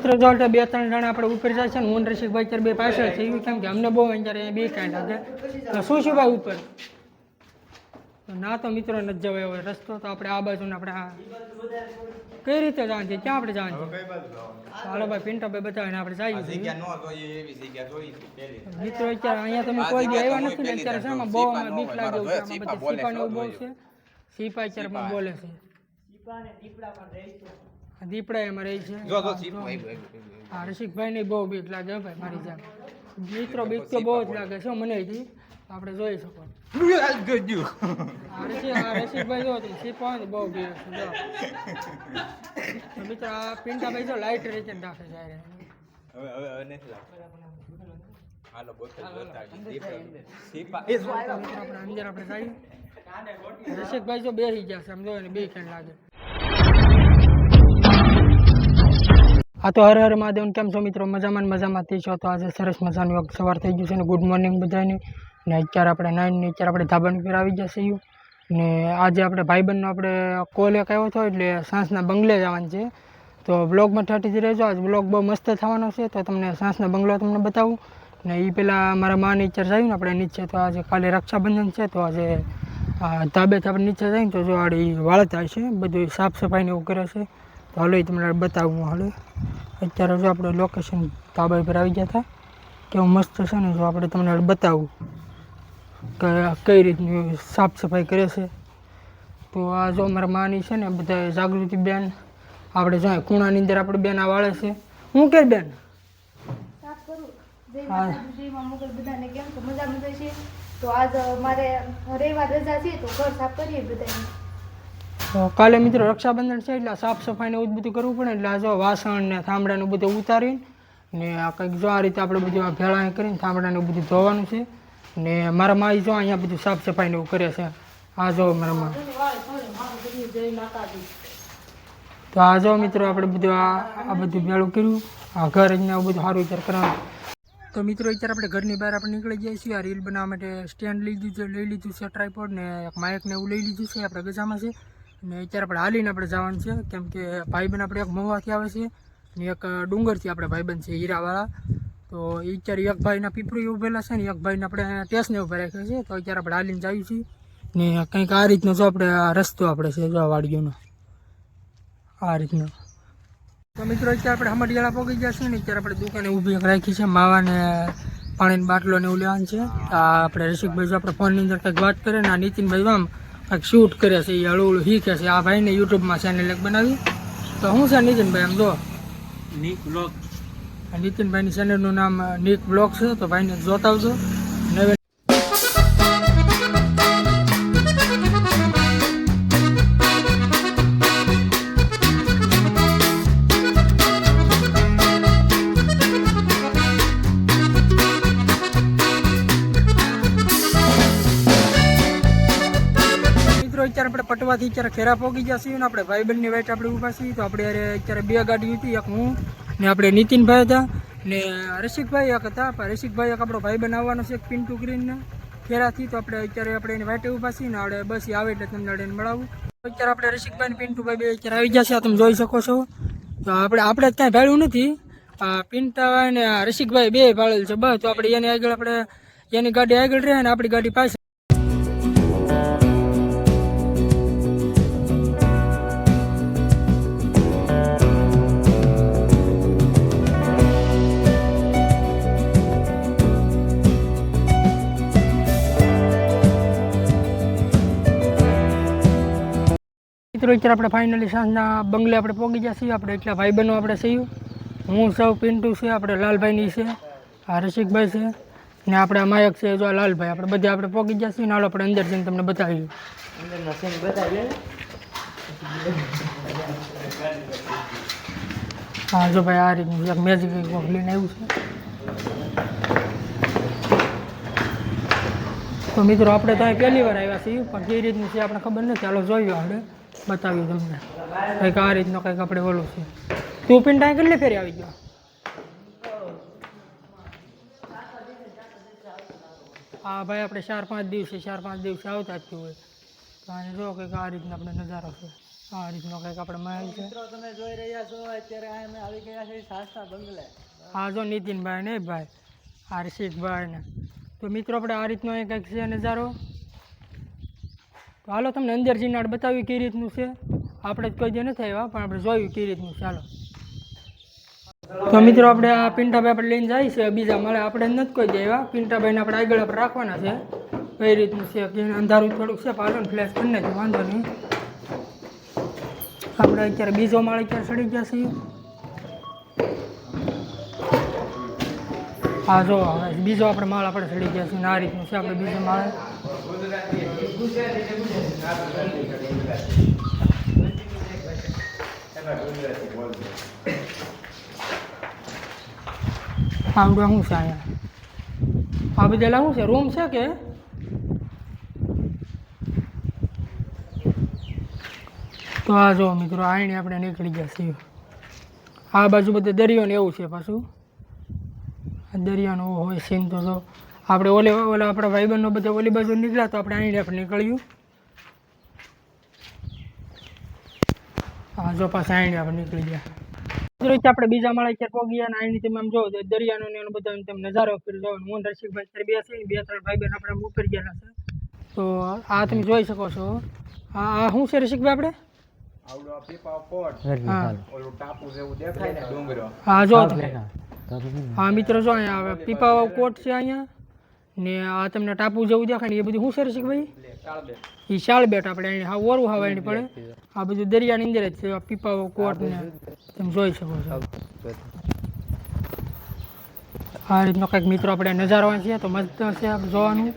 મિત્રો જો 2-3 જણા આપણે ઉપર જાય છે ને હું રસિકભાઈ અત્યારે બે પાછળ છે એવું કેમ કે અમને બહુ અત્યારે બે કાંઈ લાગે તો શું ભાઈ ઉપર ના તો મિત્રો નથી જવાય હવે રસ્તો તો આપણે આ બાજુ આપણે આ કઈ રીતે જવાનું છે ક્યાં આપણે જવાનું છે હાલો ભાઈ પિન્ટોભાઈ બતાવીને આપણે જઈએ મિત્રો અત્યારે અહીંયા તમે કોઈ બી આવ્યા નથી ને અત્યારે છે બહુ બીક લાગે છે આમાં બધી સીપાને એવું બહુ છે સીપા અત્યારે બોલે છે દીપડા એમાં રહી છે હા રસિકભાઈ ને બહુ બીક લાગે ભાઈ મારી જાણ મિત્રો બીક તો બહુ જ લાગે છે મને આપણે જોઈ શકો રસિકભાઈ જો સીપા બહુ બીક છે મિત્રો આ પિન્ટાભાઈ જો લાઈટ રીતે નાખે જાય અંદર આપણે જઈએ રસિકભાઈ જો બેસી ગયા છે સમજો ને બે કેમ લાગે આ તો હર હર મહાદેવ કેમ છો મિત્રો મજામાં થી છો તો આજે સરસ મજાનું સવાર થઈ ગયું છે ને ગુડ મોર્નિંગ બધાને ને અત્યારે આપણે 9 ને અત્યારે આપણે ધાબા ઉપર આવી જશે ને આજે આપણે ભાઈબંધનો આપણે કોલ એક આવ્યો હતો એટલે સાંસના બંગલે જવાનું છે તો બ્લોગમાં ઠાઠીથી રહેજો આજ બ્લોગ બહુ મસ્ત થવાનો છે તો તમને સાંસના બંગલો તમને બતાવું ને એ પહેલાં મારા માની ઈચ્છા જાય ને આપણે નીચે તો આજે કાલે રક્ષાબંધન છે તો આજે ધાબેથી આપણે નીચે જઈને તો જો આડી વાળત થાય છે બધું સાફ સફાઈને એવું કરે છે તો હાલો એ તમને બતાવું હાલો અત્યારે જો આપણે લોકેશન ધાબા પર આવી ગયા હતા કેવું મસ્ત છે ને જો આપણે તમને બતાવું કે કઈ રીતની સાફ સફાઈ કરે છે તો આ જો મારા માની છે ને બધા જાગૃતિ બેન આપણે જો ખૂણાની અંદર આપણે બેન આ વાળે છે હું કે બેન તો આજ મારે રવિવાર રજા છે તો ઘર સાફ કરીએ બધાને તો કાલે મિત્રો રક્ષાબંધન છે એટલે સાફ સફાઈને એવું બધું કરવું પડે એટલે આ જો વાસણ ને થાંભળાનું બધું ઉતારીને ને આ કંઈક જો આ રીતે આપણે બધું ભેળા કરીને થાંભળાને બધું ધોવાનું છે ને મારા માઈ જો અહીંયા બધું સાફ સફાઈને એવું કરે છે આ જો મારા મા તો આ જો મિત્રો આપણે બધું આ બધું ભેળું કર્યું આ ઘર અહીંયા બધું સારું વિચાર કરવાનું તો મિત્રો અત્યારે આપણે ઘરની બહાર આપણે નીકળી જઈએ છીએ આ રીલ બનાવવા માટે સ્ટેન્ડ લઈ લીધું છે ટ્રાયપોડ ને એક માઇક ને એવું લઈ લીધું છે આપણે ગજામાં છે ને અત્યારે આપણે હાલીને આપણે જવાનું છે કેમ કે ભાઈબંધ આપણે એક મહુવાથી આવે છે ને એક ડુંગરથી આપણે ભાઈબંધ છે હીરાવાળા તો એ અત્યારે એક ભાઈના પીપળી ઉભેલા છે ને એક ભાઈને આપણે ટેસ્ટને ઉભા રાખ્યા છે તો અત્યારે આપણે હાલીને જઈએ છીએ ને કંઈક આ રીતનો જો આપણે આ રસ્તો આપણે છે જો વાડીઓનો આ રીતનો તો મિત્રો અત્યારે આપણે હમડિયાળા પહોંચી ગયા છે ને અત્યારે આપણે દુકાને ઊભી રાખી છે માવાને પાણીની બાટલો ને એવું લેવાનું છે આ આપણે રસિકભાઈ જો આપણે ફોનની અંદર કંઈક વાત કરે ને આ નીતિનભાઈ આમ કંઈક શૂટ કરે છે એ હળવું શીખે છે આ ભાઈને યુટ્યુબમાં ચેનલ એક બનાવી તો શું છે નીતિનભાઈ આમ જો નિક બ્લોગ નીતિનભાઈની ચેનલનું નામ નિક બ્લોગ છે તો ભાઈને જોતા આવજો નવે અત્યારે આપણે પટવાથી અત્યારે ખેરા પહોંચી ગયા છીએ ને આપણે ભાઈબંધની વાઈટ આપણે ઊભા છીએ તો આપણે અત્યારે બે ગાડી હતી એક હું ને આપણે નીતિનભાઈ હતા ને રસિકભાઈ એક હતા પણ રસિકભાઈ એક આપણો ભાઈબંધ આવવાનો છે પિન્ટુ ગ્રીનને ખેરાથી તો આપણે અત્યારે આપણે એની વાઈટે ઊભા છીએ ને આપણે બસ આવે એટલે તમને એને મળાવું અત્યારે આપણે રસિકભાઈ ને પિન્ટુભાઈ બે અત્યારે આવી ગયા છે તમે જોઈ શકો છો તો આપણે જ કાંઈ ભાડ્યું નથી પિન્ટાભાઈ ને રસિકભાઈ બે ભાડેલ છે બસ તો આપણે એની આગળ આપણે એની ગાડી આગળ રહે ને આપણી ગાડી પાસે મિત્રો અત્યારે આપણે ફાઇનલી સાંજના બંગલે આપણે પહોંચી ગયા છીએ આપણે એટલા ભાઈબંધો આપણે છીએ હું સૌ પિન્ટુ છે આપણે લાલભાઈની છે આ રસિકભાઈ છે ને આપણે માયક છે જો લાલભાઈ આપણે બધા આપણે પહોંચી ગયા છીએ નાલો આપણે અંદર જઈને તમને બતાવીએ હા જો ભાઈ આ રીતનું એક મેજિક લઈને આવ્યું છે તો મિત્રો આપણે તો અહીં પહેલી વાર આવ્યા છીએ પણ કઈ રીતનું છે આપણે ખબર નથી ચાલો જોયું આપણે બતાવ્યું તમને કંઈક આ રીતનો કંઈક આપણે ઓલું છે તું પિન્ટા કેટલી ફેરી આવી ગયો હા ભાઈ આપણે 4-5 દિવસે આવતા જ હોય તો આને જો કંઈક આ રીતનો આપણે નજારો છે આ રીતનો કંઈક આપણે મહેલ છે. મિત્રો તમે જોઈ રહ્યા છો અત્યારે અમે આવી ગયા છે શાસ્તા બંગલે. આ જો નીતિનભાઈ ને ભાઈ આ રસિકભાઈ ને. તો મિત્રો આપણે આ રીતનો અહીં કંઈક છે નજારો. તો હાલો તમને અંદર જઈને આપણે બતાવ્યું કઈ રીતનું છે. આપણે જ કોઈ દે નથી આવ્યા પણ આપણે જોયું કઈ રીતનું છે. હાલો તો મિત્રો આપણે આ પિન્ટાભાઈ આપણે લઈને જાય છે બીજા મળે આપણે નથી કોઈ દે આવ્યા. પિન્ટાભાઈને આપણે આગળ આપણે રાખવાના છે કઈ રીતનું છે કે અંધારું થોડુંક છે પાછળ ફ્લેશ કરી નાખ્યું વાંધો નહીં. આપણે અત્યારે બીજો માળ અત્યારે ચડી ગયા છીએ. હા જો હવે બીજો આપણે માળ આપણે ચડી ગયા છીએ. આ રીતનું છે આપણે બીજો માળ. આવડું શું છે અહીંયા આ બધા શું છે રૂમ છે કે તો આ જો મિત્રો આઈને આપણે નીકળી ગયા છીએ. આ બાજુ બધે દરિયો ને એવું છે પાછું દરિયાનો હોય સીન. તો જો આપણે ઓલા આપણા ભાઈબંધનો બધા ઓલી બાજુ નીકળ્યા તો આપણે આઈને આપણે નીકળ્યું. હા જો પાછા આઈને આપણે નીકળી ગયા. આપણે બીજા માળે ક્યારે પહોંચી ગયા ને આની તમે આમ જો દરિયાનો ને એનો બધો તમે નજારો કરી જોવાનો. મોહન રસિકભાઈ અત્યારે બે છે બે ત્રણ ભાઈબંધ આપણે આમ ઉપર ગયેલા છે. તો આ તમે જોઈ શકો છો. આ શું છે રસિકભાઈ આપણે હા જો હા મિત્રો જો અહીંયા પીપા કોટ છે અહીંયા ને આ તમને ટાપુ જેવું દેખાય ને એ બધું શું છે રસિકભાઈ એ શાળબેટ આપણે અહીં હા ઓરું હવા એની પડે. આ બધું દરિયાની અંદર જ છે પીપા કોટ ને તમે જોઈ શકો છો. આ રીતનો કંઈક મિત્રો આપણે નજારો છે તો મસ્ત છે જોવાનું.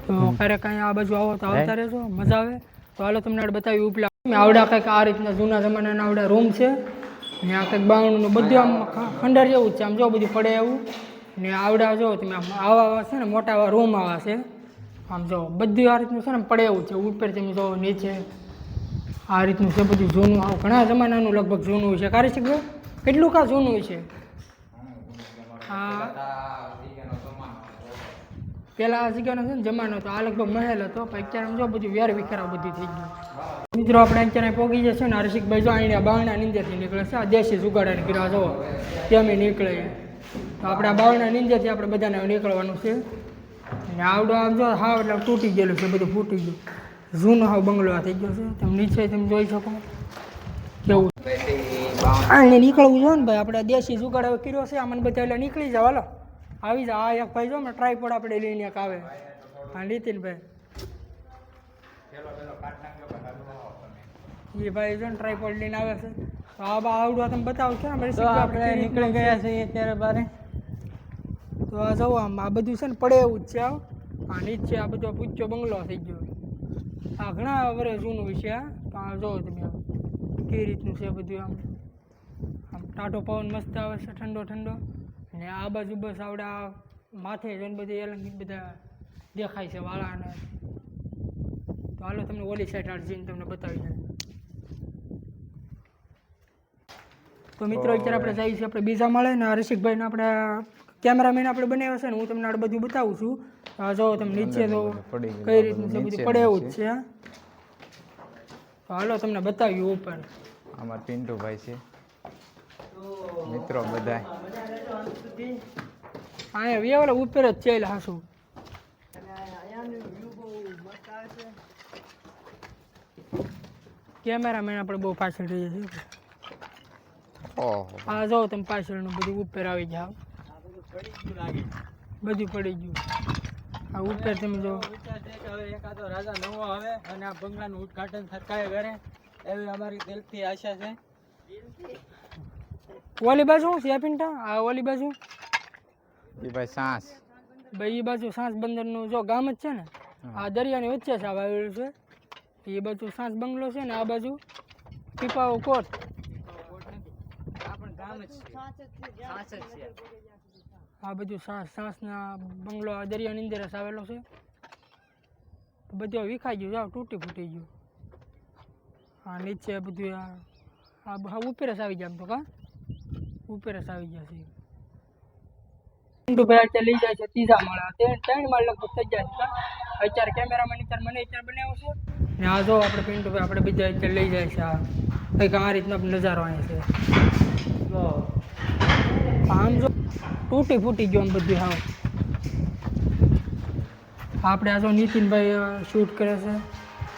તો ક્યારેક અહીંયા આ બાજુ આવો તો આવતા રહેજો મજા આવે. તો હાલો તમને બતાવી ઉપલા આવડા કંઈક આ રીતના જૂના જમાનાના આવડા રૂમ છે ને આ કંઈક બાવણનું બધું આમ ખંડર જેવું જ છે આમ જો બધું પડે એવું ને આવડા જો તમે આમ આવા છે ને મોટા આવા રૂમ આવા છે આમ જો બધું આ રીતનું છે ને પડે એવું છે. ઉપર તમે જો નીચે આ રીતનું છે બધું જૂનું આવું ઘણા જમાનાનું લગભગ જૂનું છે. કાઢી શકજો કેટલું કા જૂનું છે. હા પહેલાં આ જગ્યાનો છે ને જમાનો હતો આ લગભગ મહેલ હતો પણ અત્યારે આમ જો બધું વેર વિખેરાવ બધું થઈ ગયું. મિત્રો આપણે અત્યારે પહોંચી જશે ને રસિકભાઈ જો અહીંયા બાવણા નીંદરથી નીકળે છે. આ દેશી જુગાડાને કીધા જો તેમ નીકળે તો આપણે આ બાવણા નીંદરથી આપણે બધાને નીકળવાનું છે. અને આવડો આમ જો હાવ એટલે તૂટી ગયેલું છે બધું ફૂટી ગયું જૂનો હાવ બંગલો થઈ ગયો છે. તમે નીચે તમે જોઈ શકો કેવું અહીંયા નીકળવું જોઈએ ને ભાઈ. આપણે દેશી જુગાડ કર્યો છે આમને બધા એટલે નીકળી જાવ. હાલો આવી જાવ. આ એક ભાઈ જો ને ટ્રાયપોડ આપણે લઈને એક આવે હા નીતિનભાઈ એ ભાઈ જો ને ટ્રાયપોડ લઈને આવે છે. તો આ આવડું તમે બતાવો છે ને આપણે નીકળી ગયા છીએ અત્યારે બારે. તો આ જવો આમ આ બધું છે ને પડે એવું જ છે. આ નીચે આ બધો પૂચ્યો બંગલો થઈ ગયો. આ ઘણા વર્ષ જૂનું છે. તો આ જોવો તમે કેવી રીતનું છે બધું આમ આમ ટાઢો પવન મસ્ત આવે છે ઠંડો ઠંડો. અને આ બાજુ બસ આવડા માથે જોઈને બધી એલંગ બધા દેખાય છે વાળાને. તો હાલો તમને ઓલી સાઈડ આડ જઈને તમને બતાવી જાય. તો મિત્રો અત્યારે આપણે જઈએ છીએ આપણે બીજા માળે ને રસિકભાઈને આપણે કેમેરામેન આપણે બનાવ્યા છે ને હું તમને આ બધું બતાવું છું. જો તમે નીચે તો કઈ રીતનું છે બધું પડે એવું જ છે. તો હાલો તમને બતાવ્યું ઉપર. અમાર પિન્ટુભાઈ છે મિત્રો બધા અહીંયા વેવાલા ઉપર જ છે હાસું. કેમેરામેન આપણે બહુ પાછળ રહીએ છીએ. હા જો તમે પાછળનું બધું ઉપર આવી જાવ બધું પડી ગયું. આ ઉપર તમે જો હવે એકાદો રાજા નવો આવે અને આ બંગલાનું ઉદ્ઘાટન સરકારે કરે એવી અમારી દિલથી આશા છે. ઓલી બાજુ શું છે પિન્ટા? આ ઓલી બાજુ એ ભાઈ સાંસ ભાઈ એ બાજુ સાંસ બંદરનું જો ગામ જ છે ને આ દરિયાની વચ્ચે છે આવેલું છે. એ બાજુ સાંસ બંગલો છે ને આ બાજુ પીપાઓ કોટ આ બધું સાંસના બંગલો આ દરિયાની અંદર જ આવેલો છે. બધું વિખાઈ ગયું જાવ તૂટી ફૂટી ગયું. હા નીચે બધું આ ઉપર જ આવી ગયા. આમ તો કા ઉપર જ આવી ગયા છે. ભાઈ લઈ જાય છે ત્રીજા માળા 3 માળ લગભગ થઈ જાય છે. અત્યારે કેમેરામાં અત્યારે મને અત્યારે બનાવ્યો છે ને આ જો આપણે પિન્ટુભાઈ આપણે બીજા અત્યારે લઈ જાય છે આ કંઈક આ રીતનો નજારો અહીંયા છે તો આમ જો તૂટી ફૂટી ગયો આમ બધું હાવ આપણે આ જો નીતિનભાઈ શૂટ કરે છે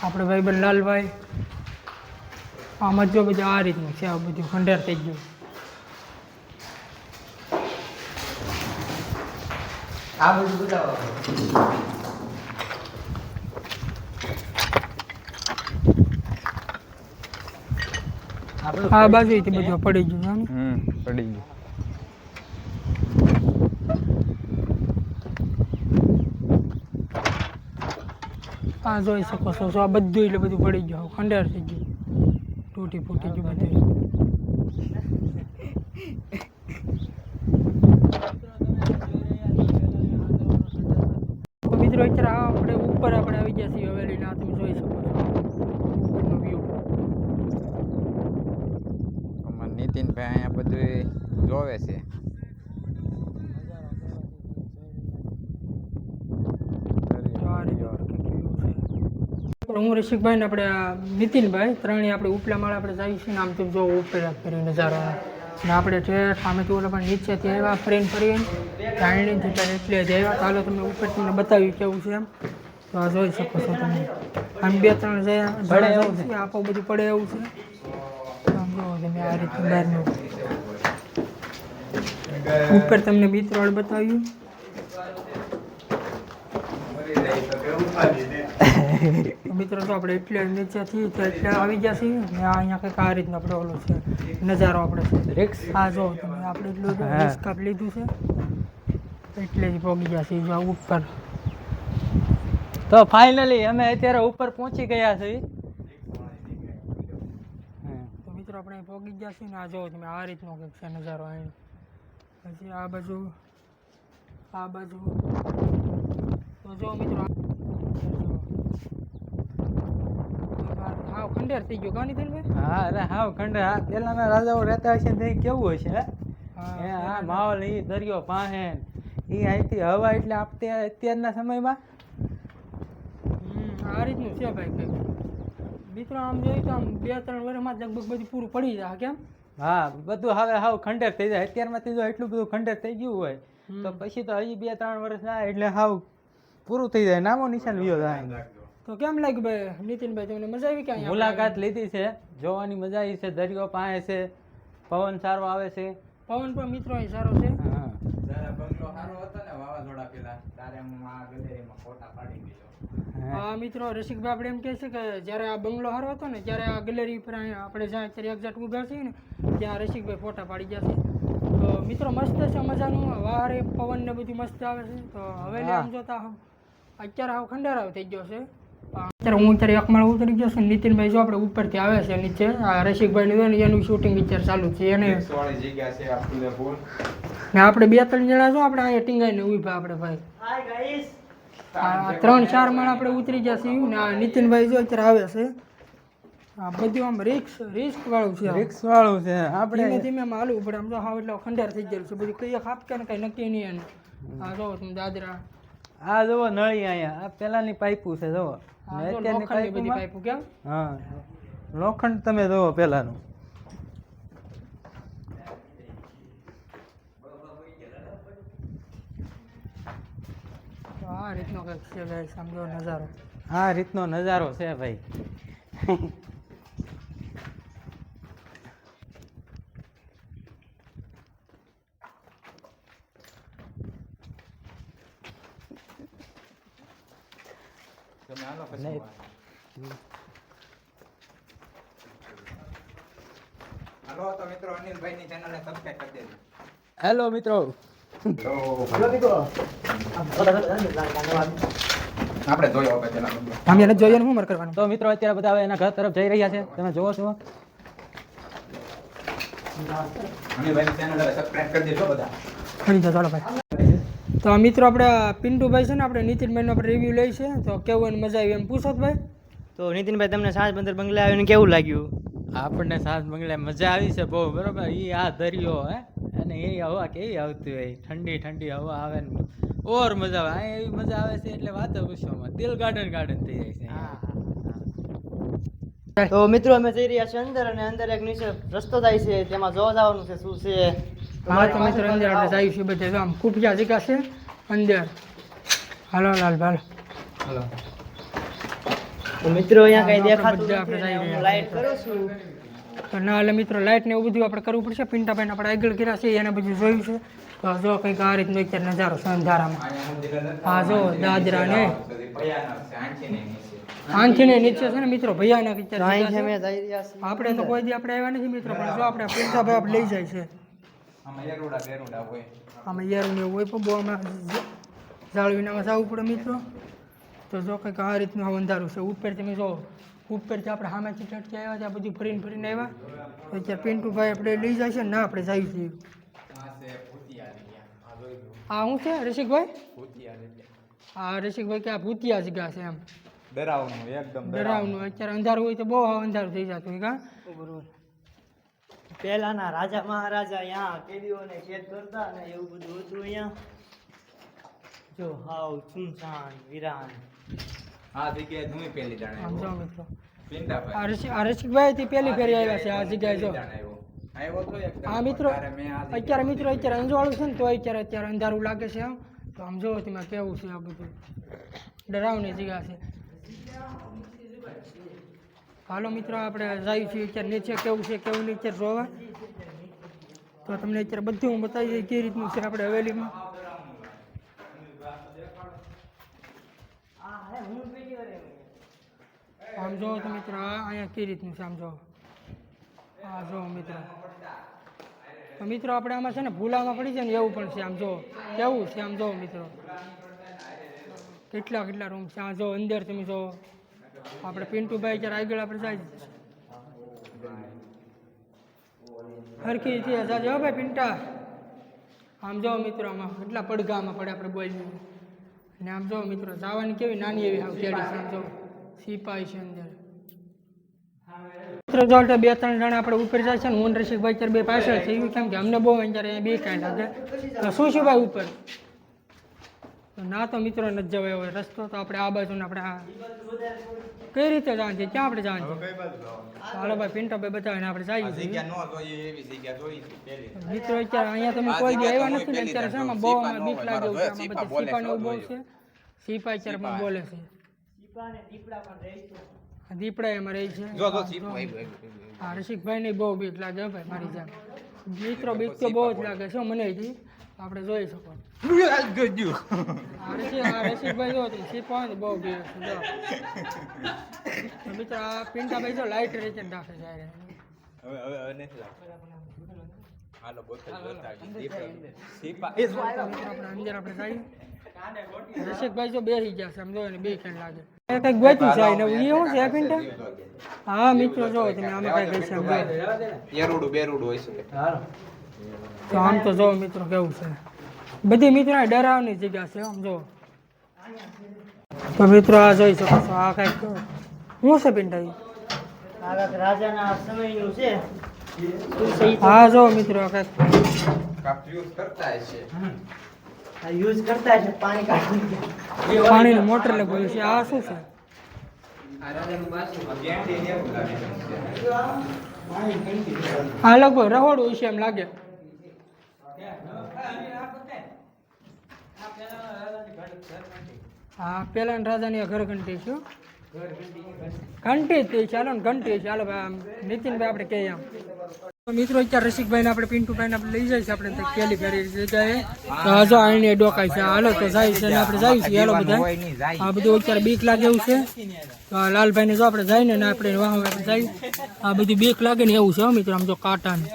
આપણે ભાઈબંધ લાલભાઈ આમાં જો બધું આ રીતનું છે આ બધું ખંડેર થઈ ગયું આ બધું બતાવો આ બાજુથી બધું પડી ગયું પડી ગયું આ જોઈ શકો છો આ બધું એટલે બધું પડી ગયું ખંડેર થઈ ગયું તૂટી ફૂટી ગયું બધું મિત્રો અત્યારે આપણે ઉપર આપણે આવી ગયા છીએ હવેલીના તમે જોઈ શકો છો ઉપરનો વ્યૂ નીતિનભાઈ અહીંયા બધું જોવે છે હું રસિકભાઈ ને આપણે નીતિનભાઈ ત્રણેય આપણે ઉપલા માળે આપણે જઈએ છીએ ને આમ તેમ જો ઉપર કરી નજારો ને આપણે સામેથી ઓલા પણ નીચેથી આવ્યા ફરીને ફરીને ચાણીથી એટલે આવ્યા તો હાલો તમને ઉપર તમને બતાવ્યું કેવું છે એમ તો આ જોઈ શકો છો તમે આમ 2-3 જણા આપો બધું પડે એવું છે આમ જોવો તમે આ રીતનું બહારનું ઉપર તમને બીતવાળ બતાવ્યું મિત્રો તો આપણે એટલે નીચેથી તો એટલે આવી ગયા છીએ ને આ અહીંયા કંઈક આ રીતનો આપણે ઓલો છે નજારો આપણે છે આ જો તમે આપણે એટલું રિસ્ક લીધું છે એટલે જ પહોંચી ગયા છીએ જો ઉપર તો ફાઇનલી અમે અત્યારે ઉપર પહોંચી ગયા છીએ તો મિત્રો આપણે પહોંચી ગયા છીએ ને આ જો તમે આ રીતનો કંઈક છે નજારો અહીં પછી આ બાજુ તો જો મિત્રો હાવ ખંડેર થઈ ગયો કાની થઈને હા અરે હાવ ખંડેર હા પેલાના રાજાઓ રહેતા હશે ને કેવું હશે હા માહોલ એ દરિયો પાસે એ અહીંથી હવા એટલે આપણે અત્યારના સમયમાં આ રીતનું છે ભાઈ કંઈક મિત્રો આમ જોઈએ તો આમ 2-3 વર્ષમાં લગભગ બધું પૂરું પડી જાય કેમ હા બધું હવે હાવ ખંડેર થઈ જાય અત્યારમાંથી જો એટલું બધું ખંડેર થઈ ગયું હોય તો પછી તો હજી 2-3 વર્ષ જાય એટલે હાવ પૂરું થઈ જાય નામો નિશાન વિયો જાય તો કેમ લાગ્યું ભાઈ નીતિનભાઈ તમને મજા આવી કે મુલાકાત લીધી છે જોવાની મજા આવી છે દરિયો પાસે છે પવન સારો આવે છે પવન પણ મિત્રો અહીં સારો છે હા મિત્રો રસિકભાઈ આપણે એમ કહે છે કે જ્યારે આ બંગલો સારો હતો ને ત્યારે આ ગેલેરી પર આપણે જ્યાં અત્યારે એક્ઝેક્ટ ઊભા છીએ ને ત્યાં રસિકભાઈ ફોટા પાડી ગયા છે તો મિત્રો મસ્ત છે મજાનું વારે પવન ને બધું મસ્ત આવે છે તો હવે આમ જોતા અત્યારે હાવ ખંડેરાવ થઈ ગયો છે અત્યારે હું અત્યારે એક માળ ઉતરી ગયો છું નીતિનભાઈ જો આપણે ઉપરથી આવે છે નીચે આ રસિકભાઈ ને એનું શૂટિંગ અત્યારે ચાલુ છે એને ને આપણે 2-3 જણા જો આપણે અહીંયા ટીંગાઈને ઊભા આપણે ભાઈ 3-4 માળ આપણે ઉતરી ગયા છીએ ને આ નીતિનભાઈ જો અત્યારે આવે છે આ બધું આમ રિસ્ક વાળું છે આપણે ધીમે ધીમે આમ હાલવું પડે આમ જો હાવ એટલે ખંડેર થઈ ગયેલું છે બધું કઈ ખાપકે ને કઈ નક્કી નહીં એનું આ જો તમે દાદરા આ જોવો નળી અહીંયા આ પેલાની પાઇપું છે જોવો અત્યારની બધી પાઇપો કેમ હા લોખંડ તમે જોવો પેલાનું આ રીતનો કંઈક છે ભાઈ સમજો નજારો આ રીતનો નજારો છે ભાઈ હેલો મિત્રો આપણે જોયો પેલા અમે એને જોઈએ ને શું મર કરવાનું તો મિત્રો અત્યારે બધા હવે એના ઘર તરફ જઈ રહ્યા છે તમે જોવો છો અનિલભાઈની ચેનલ સબસ્ક્રાઇબ કરી દેજો બધા કરી દો ચાલો ભાઈ તો આ મિત્રો આપણે પિન્ટુભાઈ છે ને આપણે નીતિનભાઈનો આપણે રિવ્યૂ લઈ છે તો કેવું એને મજા આવી એમ પૂછો ભાઈ તો નીતિનભાઈ તમને સાંજ બંદર બંગલે આવીને કેવું લાગ્યું આપણને સાત બંગલે મજા આવી છે બહુ બરોબર ઈ આ દરિયો હે અને એ હવા કેવી આવતી હોય, ઠંડી ઠંડી હવા આવે ને ઓર મજા આવે. અહીંયા એવી મજા આવે છે એટલે વાત પૂછવામાં દિલ ગાર્ડન ગાર્ડન થઈ જાય છે અહીંયા. તો મિત્રો અમે જઈ રહ્યા છીએ અંદર, અને અંદર એક નીચે રસ્તો થાય છે, તેમાં જોવા જવાનું છે શું છે. હા તો મિત્રો અંદર આપણે જઈશું બધે. જો આમ કુપિયા જગ્યા છે અંદર. હાલો લાલભાઈ હલો. તો મિત્રો અહીંયા કઈ દેખાતું બધા નથી, આપણે અને જઈ હું રહ્યા લાઈટ કરું છું. તો ના એટલે મિત્રો લાઇટ ને એવું બધું આપણે કરવું પડશે. પિંટાભાઈ આપણે આગળ કર્યા છે એને બધું જોયું છે. તો જો કંઈક આ રીતનો અત્યારે નજારો છે અંધારામાં. હા જો દાદરા ને આંખી ને નીચે છે ને મિત્રો ભૈયાના તો અત્યારે અહીંથી જગ્યા અમે છે. જઈ રહ્યા છીએ. આપણે તો કોઈ દી આપણે આવ્યા નથી મિત્રો, પણ જો આપણે પિંટાભાઈ આપણે લઈ જાય છે. આમાં એરુડા બેરુડા હોય. આમાં યારું ને એવું હોય પણ બહુ આમાં જાળવીનામાં જવું પડે મિત્રો. તો જો કંઈક આ રીતનું આ અંધારું છે. ઉપર તમે જો ઉપરથી આપણે સામેથી ટટકી આવ્યા ત્યાં બધું ફરીને ફરીને આવ્યા. તો અત્યારે પિન્ટુભાઈ આપણે લઈ જાય છે ને ના આપણે જઈએ છીએ. આ શું છે રસિકભાઈ? હા રસિકભાઈ કે આ ભૂતિયા જગ્યા છે એમ ડરાવનું એકદમ ડરાવનું. અત્યારે અંધારું હોય તો બહુ અંધારું થઈ જતું હોય કા. પહેલાના રાજા મહારાજા અહીંયા કેદીઓને કેદ કરતા અને એવું બધું હતું અહીંયા. જો હાવ સુમસાન વિરાન. આ જગ્યાએ હું પહેલી આમ જાણે જો મિત્રો પિંટાભાઈ આ રસિકભાઈ થી પહેલી ફેરી આવ્યા છે આ જગ્યાએ. જો આવ્યો તો એકદમ હા મિત્રો ત્યારે મેં આ અત્યારે મિત્રો અત્યારે અંજવાળું છે ને તો અત્યારે અંધારું લાગે છે આમ. તો આમ જોવો તમે કેવું છે આ બધું ડરાવની જગ્યા છે. હાલો મિત્રો આપણે જઈએ છીએ અત્યારે નીચે કેવું છે કેવું નહીં અત્યારે જોવા. તો તમને અત્યારે બધું હું બતાવી દઈએ કેવી રીતનું છે આપણે હવેલીમાં. આમ જોવો તો મિત્રો આ અહીંયા કેવી રીતનું છે આમ જોવો. હા જો મિત્રો તો મિત્રો આપણે આમાં છે ને ભૂલામાં પડી જાય ને એવું પણ છે. આમ જો કેવું છે આમ જો મિત્રો કેટલા કેટલા રૂમ છે. આ જો અંદર તમે જો આપણે પિન્ટુભાઈ જ્યારે આગળ આપણે જાય હરખી રીતે જાજે હો ભાઈ પિન્ટા. આમ જો મિત્રો આમાં કેટલા પડઘામાં પડે આપણે બોલીએ. અને આમ જો મિત્રો જવાની કેવી નાની એવી આમ કેડી છે. આમ જો સિપાઈ છે અંદર. મિત્રો જો બે ત્રણ જણા આપણે ઉપર જાય છે ને હું રસિકભાઈ અત્યારે બે પાછળ છે. એવું કેમ કે અમને બહુ અત્યારે અહીંયા બે કાંઈ લાગે. તો શું છે ભાઈ ઉપર? તો ના તો મિત્રો નથી જવાય હવે રસ્તો. તો આપણે આ બાજુને આપણે આ કઈ રીતે જવાનું છે? ક્યાં આપણે જવાનું છે? હાલો ભાઈ પિન્ટાભાઈ બતાવીને આપણે જઈએ છીએ. જગ્યા નો જોઈએ એવી જગ્યા જોઈ છે પહેલી. મિત્રો અત્યારે અહીંયા તમે કોઈ દી આવ્યા નથી ને અત્યારે છે એમાં બહુ આમાં બીક લાગે એવું છે. આમાં બધી સિપાને એવું બહુ છે. સિપાઈ અત્યારે પણ બોલે છે. દીપડા ને દીપડા પણ રહે છે. દીપડા એમાં રહી છે. જો જો સીપ આવ્યું. હા રસિકભાઈ ને બહુ બીક લાગે હો ભાઈ મારી જાન. મિત્રો બીક તો બહુ જ લાગે છે મને હજી. આપણે જોઈ શકો. આ રસિકભાઈ જો તમે સીપ આવે ને બહુ બીક છે. જો તો મિત્રો આ પિંટાભાઈ જો લાઈટ રેચન રાખે છે. હવે નથી લાગતું. હાલો બોતલ જોતા સીપા મિત્રો આપણે અંદર આપણે જઈએ. રસિકભાઈ જો બેસી ગયા છે આમ જો ને બે કેમ લાગે કંઈક ગોતું જાય ને એવું છે આ પિંટા. હા મિત્રો જો તમે આમાં કઈ કઈ છે આમ જો. એરુડું બેરુડું હોય છે. તો આમ તો જો મિત્રો કેવું છે બધી મિત્રો ડરાવની જગ્યા છે આમ જો. તો મિત્રો આ જોઈ શકો છો આ કઈક શું છે પિંટા? આ કાંઈક રાજાના સમયનું છે. હા જો મિત્રો આ કઈક કાપ યુઝ કરતા હશે. આ યુઝ કરતા છે પાણી કાઢી. પાણીની મોટર લગાવી છે. આ શું છે? ગેંડી ને એવું લાગે છે. આ લગભગ રહોડું છે એમ લાગે. હા પેલા રાજાની આ ઘર ઘંટી છે. ઘંટી જ ચાલો ને ઘંટી ચાલો ભાઈ આમ નીતિનભાઈ આપણે કહીએ આમ. તો મિત્રો અત્યારે રસિકભાઈને આપણે પિન્ટુભાઈને આપણે લઈ જાય છે આપણે પેલી ફેરી જગ્યાએ. તો જો આઈને ડોકાય છે. હાલો તો જાય છે આપણે જઈએ છીએ. હાલો બધા આ બધું અત્યારે બીક લાગે એવું છે. તો આ લાલભાઈને જો આપણે જઈને ને આપણે વાહ આપણે જઈએ. આ બધું બીક લાગે ને એવું છે હો મિત્રો. આમ જો કાંટા ને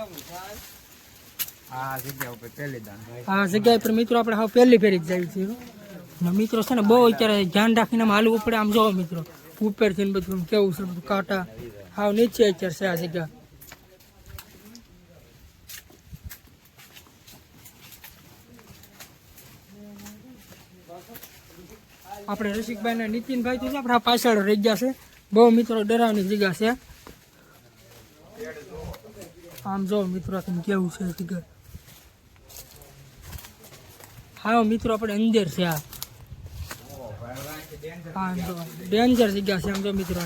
આ જગ્યા ઉપર પહેલી દાન. આ જગ્યા પર મિત્રો આપણે હવે પહેલી ફેરી જ જઈએ છીએ. ને મિત્રો છે ને બહુ અત્યારે ધ્યાન રાખીને આમ હાલવું પડે. આમ જોવો મિત્રો ઉપરથી ને બધું કેવું છે બધું કાંટા હાવ નીચે અત્યારે છે આ જગ્યા. આપણે રસિકભાઈ ને નીતિનભાઈ તો છે આપણા પાછળ રહી ગયા છે. બહુ મિત્રો ડરાવની જગ્યા છે. આમ જો મિત્રો તમે કેવું છે જગ્યા હા મિત્રો આપણે અંદર છે આ હા જો ડેન્જર જગ્યા છે આમ જો મિત્રો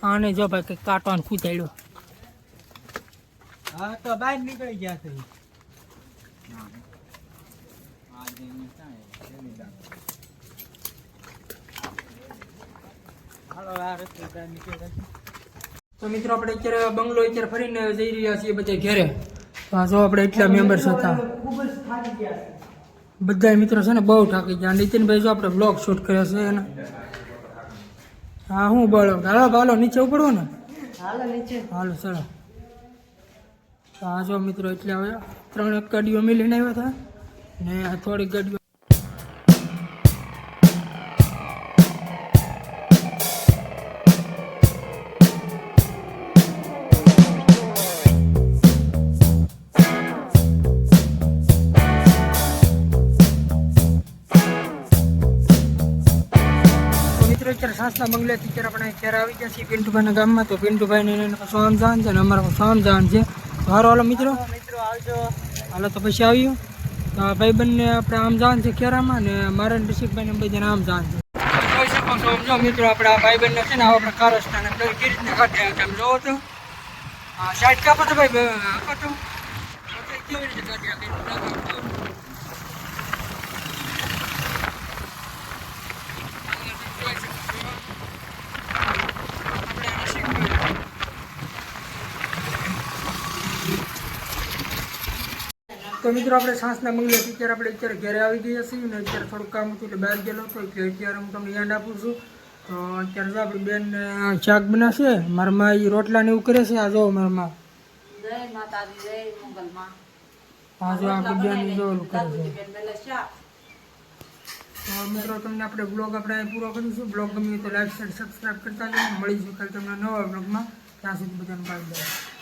આને જો ભાઈ કંઈક કાંટોને કૂતાડ્યો હા તો બહાર નીકળી ગયા છે હાલો આ રસ્તે બહાર નીકળી ગયા. તો મિત્રો આપણે અત્યારે બંગલો અત્યારે ફરીને જઈ રહ્યા છીએ બધા ઘેરે તો આ જો આપણે એટલા મેમ્બર્સ હતા બધા મિત્રો છે ને બહુ થાકી ગયા નીતિનભાઈ જો આપણે બ્લોગ શૂટ કર્યો છે એને હા હું બોલો હાલો નીચે ઉપડવો ને હાલો નીચે હાલો ચલો તો આ જો મિત્રો એટલે હવે 3 ગાડીઓ અમે લઈને આવ્યા હતા ને આ થોડીક ગાડીઓ અત્યારે સાસના બંગલેથી અત્યારે આપણે અત્યારે આવી ગયા છીએ પિન્ટુભાઈના ગામમાં તો પિન્ટુભાઈને એને સોમ જાન છે ને અમારા સોમ જાન છે તો હાલો મિત્રો મિત્રો આવજો હાલો તો પછી આવ્યું તો આ ભાઈબંધને આપણે આમ જાન છે કેરામાં ને મારા ઋષિકભાઈને બધાને આમ જાન છે જોઈ શકો છો સમજો મિત્રો આપણે આ ભાઈબંધને છે ને આવા આપણે કારસ્તાને કેવી રીતના કાઢ્યા તમે જોવો તો હા સાઈડ કાપો તો ભાઈ આપો તો કેવી રીતે કાઢ્યા તો મિત્રો આપણે સાંસના બંગલે અત્યારે આપણે અત્યારે ઘરે આવી ગયા છીએ ને અત્યારે થોડુંક કામ હતું એટલે બહાર ગયેલો હતો એટલે અત્યારે હું તમને યાદ આપું છું તો અત્યારે જો આપણી બેન શાક બનાવશે મારા માં એ રોટલા ને એવું કરે છે આ જો મારા માં હા જો આપણી બેન જો ઓલું કરે છે તો મિત્રો તમને આપણે બ્લોગ આપણે પૂરો કરીશું બ્લોગ ગમ્યું તો લાઈક શેર સબસ્ક્રાઈબ કરતા જાઓ મળીશું કાલે તમને નવા બ્લોગમાં ત્યાં સુધી બધાને બાય બાય